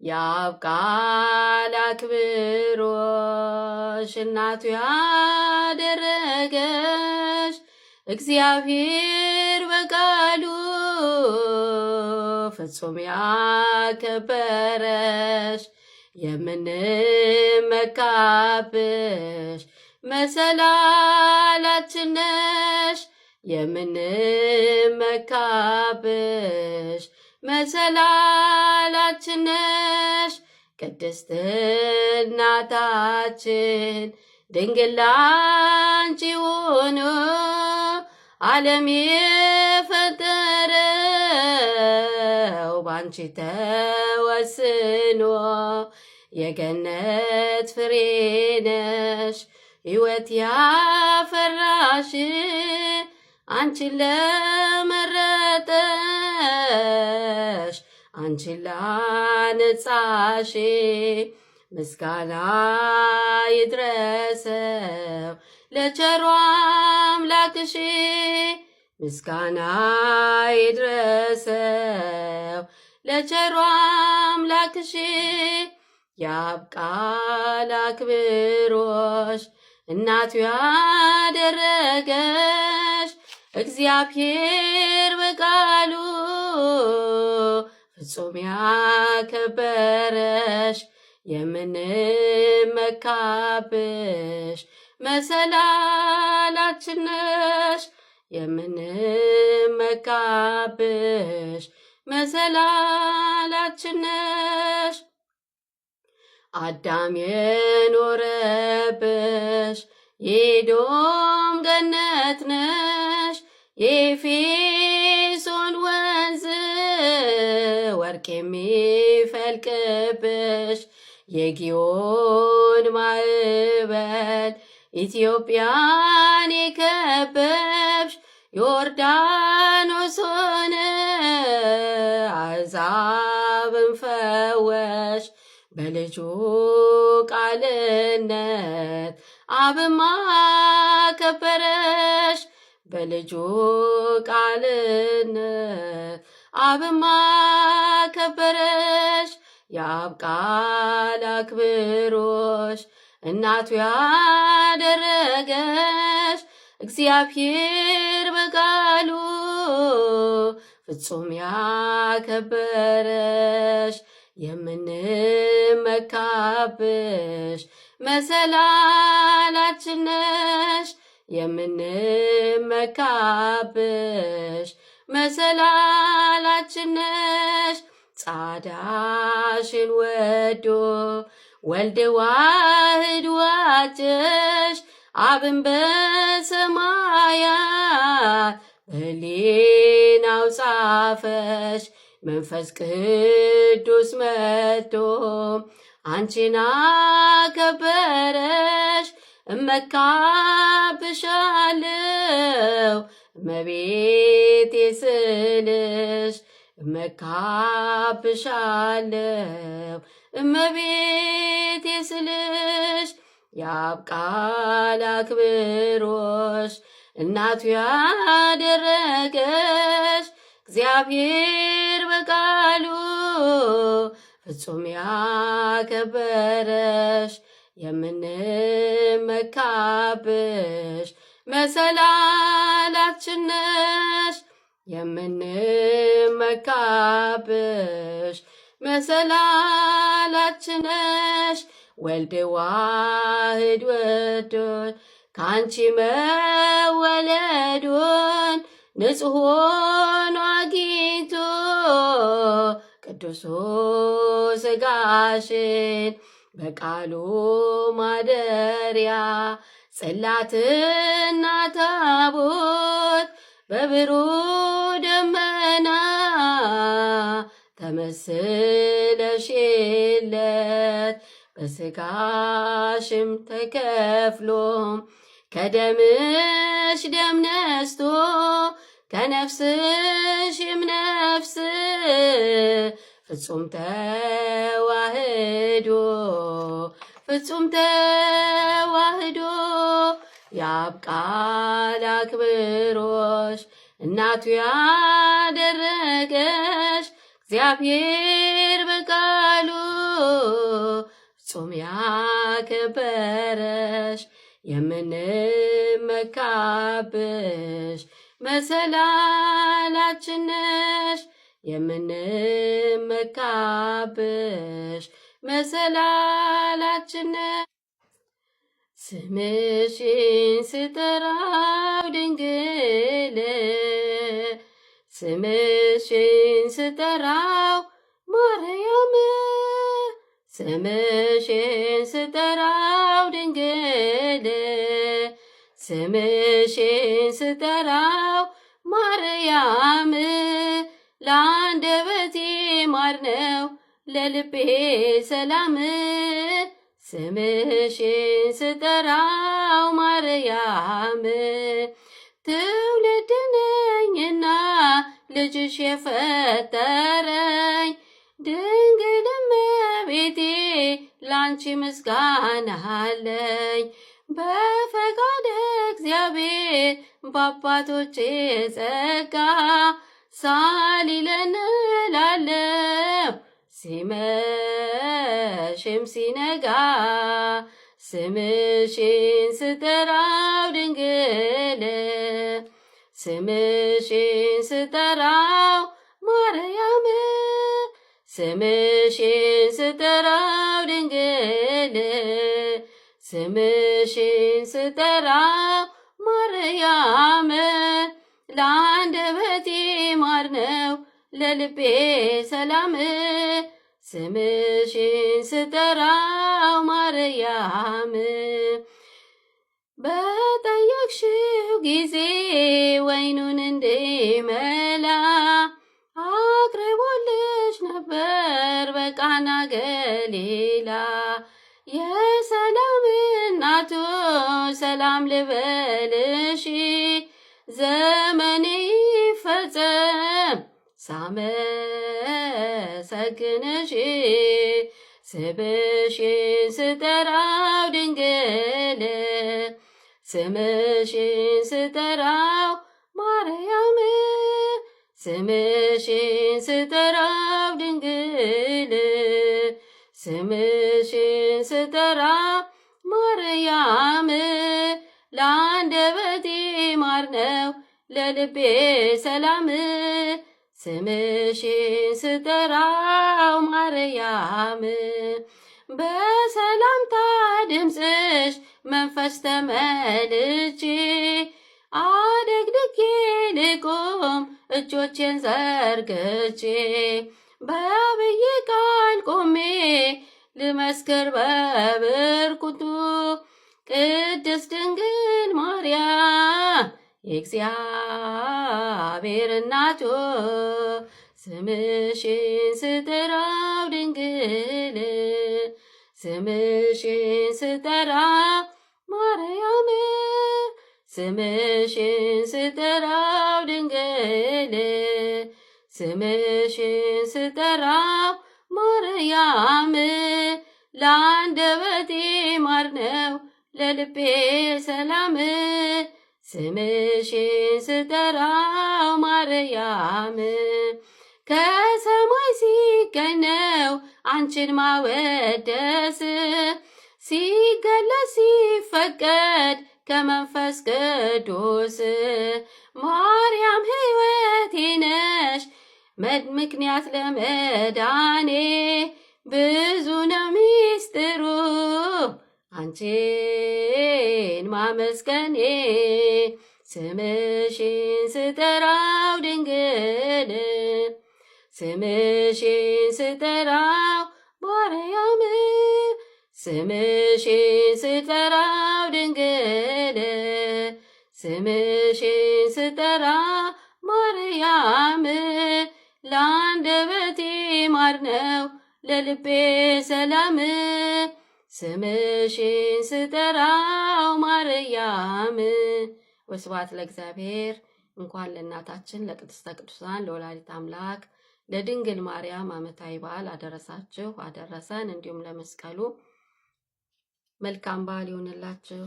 ያብቃል አክብሮሽ እናቱ ያደረገሽ እግዚአብሔር በቃሉ ፍጹም ያከበረሽ የምንመካብሽ መሰላላችን ነሽ የምንመካብሽ መሰላላችን ነሽ ቅድስት እናታችን ድንግል ላንቺ ሆኖ ዓለም የፈጠረው ባንቺ ተወስኖ የገነት ፍሬ ነሽ ሕይወት ያፈራሽ አንቺን ለመረጠሽ አንቺን ላነጻሽ ምስጋና ይድረሰው ለቸሩ አምላክሽ ምስጋና ይድረሰው ለቸሩ አምላክሽ ያብቃል አክብሮሽ እናቱ ያደረገሽ እግዚአብሔር በቃሉ ፍጹም ያከበረሽ የምንመካብሽ መሰላላችን ነሽ የምንመካብሽ መሰላላችን ነሽ አዳም የኖረብሽ የኤዶም ገነት ነሽ የኤፌሶን ወንዝ ወርቅ የሚፈልቅብሽ የጊዮን ማዕበል ኢትዮጵያን የከበብሽ ዮርዳኖስ ሆነ አሕዛብን ፈወሽ በልጁ ቃልነት አብማ ከበረሽ በልጁ ቃልነት አብማ ከበረሽ ያብቃል አክብሮሽ እናቱ ያደረገሽ እግዚአብሔር በቃሉ ፍጹም ያከበረሽ የምንመካብሽ መሰላላችን ነሽ የምንመካብሽ መሰላላችን ነሽ ጻዳሽን ወዶ ወልድ ዋህድ ዋጀሽ አብን በሰማያት በሕሊናው ጻፈሽ መንፈስ ቅዱስ መጥቶ አንቺን አከበረሽ እመካብሻለሁ እመቤቴ ስልሽ እመካብሻለሁ እመቤቴ ስልሽ ያብቃል አክብሮሽ እናቱ ያደረገሽ እግዚአብሔር በቃሉ ፍጹም ያከበረሽ የምንመካብሽ መሰላላችን ነሽ የምንመካብሽ መሰላላችን ነሽ ወልድ ዋህድ ወዶን ካንቺ መወለዱን ንጹሕ ሆኖ አግኝቶ ቅዱሱ ሥጋሽን በቃሉ ማደሪያ ጽላትና ታቦት በብሩህ ደመና ተመስለሽለት በሥጋሽም ተከፍሎ ከደምሽ ደም ነስቶ ከነፍስሽም ነፍስ ፍጹም ተዋህዶ ፍጹም ተዋህዶ ያብቃል አክብሮሽ እናቱ ያደረገሽ እግዚአብሔር በቃሉ ፍጹም ያከበረሽ የምንመካብሽ መሰላላችን ነሽ የምንመካብሽ መሰላላችን ነሽ። ስምሽን ስጠራው ድንግል ስምሽን ስጠራው ማርያም ስምሽን ስጠራው ድንግል ስምሽን ስጠራው ማርያም ለአንደበቴ ማር ነው ለልቤ ሰላም ስምሽን ስጠራው ማርያም ትውልድ ነኝና ልጅሽ የፈጠረኝ ድንግል እመቤቴ ላንቺ ምስጋና አለኝ። በፈቃደ እግዚአብሔር በአባቶቼ ጸጋ ሳሊለን እላለሁ ሲመሽም ሲነጋ ስምሽን ስጠራው ድንግል ስምሽን ስጠራው ማርያም ስምሽን ስጠራው ድንግል ስምሽን ስጠራው ማርያም ለአንደበቴ ማር ነው ለልቤ ሰላም ስምሽን ስጠራው ማርያም በጠየቅሽው ጊዜ ወይኑን እንዲመላ አቅርቦልሽ ነበር በቃና ገሊላ የሰላም እናቱ ሰላም ልበልሽ ዘመኔ ይፈጸም ሳመሰግንሽ ስምሽን ስጠራው ድንግል ስምሽን ስጠራው ማርያም ስምሽን ስጠራው ድንግል ስምሽን ስጠራው ማርያም ለአንደበቴ ማር ነው ለልቤ ሰላም ስምሽን ስጠራው ማርያም በሰላምታ ድምፅሽ መንፈስ ተመልቼ አደግድጌ ልቆም እጆቼን ዘርግቼ በአብይ ቃል ቆሜ ልመስክር በብርኩቱ ቅድስት ድንግል ማርያም የእግዚአብሔር እናቱ ስምሽን ስጠራው ድንግል ስምሽን ስጠራው ማርያም ስምሽን ስጠራው ድንግል ስምሽን ስጠራው ማርያም ለአንደበቴ ማር ነው ለልቤ ሰላም ስምሽን ስጠራው ማርያም ከሰማይ ሲገኝ ነው አንቺን ማወደስ ሲገለጽ ሲፈቀድ ከመንፈስ ቅዱስ ማርያም ሕይወቴ ነሽ ምክንያት ለመዳኔ ብዙ ነው ሚስጥሩ አንቺን ማመስገኔ ስምሽን ስጠራው ድንግል ስምሽን ስጠራው ማርያም ስምሽን ስጠራው ድንግል ስምሽን ስጠራው ማርያም ለአንደበቴ ማር ነው ለልቤ ሰላም ስምሽን ስጠራው ማርያም። ወስብሐት ለእግዚአብሔር። እንኳን ለእናታችን ለቅድስተ ቅዱሳን ለወላዲተ አምላክ ለድንግል ማርያም ዓመታዊ በዓል አደረሳችሁ አደረሰን። እንዲሁም ለመስቀሉ መልካም በዓል ይሁንላችሁ።